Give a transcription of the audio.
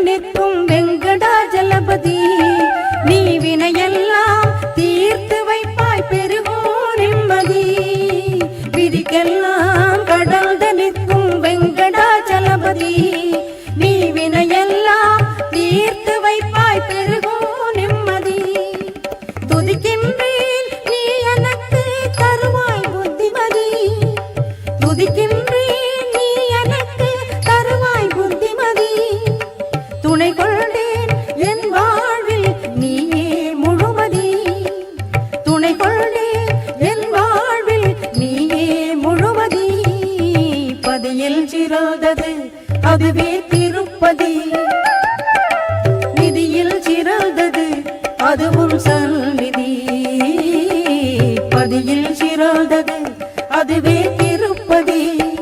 நிற்கும் வெங்கடாஜலபதி நீ வினையெல்லாம் தீர்த்து வைப்பாய் பெருகோ நிம்மதி விதிக்கெல்லாம் கடல்த நிற்கும் வெங்கடாஜலபதி நீ வினையெல்லாம் தீர்த்து வைப்பாய் பெருகோ நிம்மதி துதிக்கின்றேன் நீ எனக்கு தருவாய் புத்திமதி துதிக்கின்றேன் நீ எனக்கு தருவாய் புத்திமதி துணை கொண்டேன் என் வாழ்வில் நீயே முழுமதி துணை கொண்டேன் என் வாழ்வில் நீயே முழுமதி பதியில் சிறந்தது அதுவே திருப்பதி நிதியில் சிறந்தது அதுவும் சந்நிதி பதியில் சிறந்தது அதுவே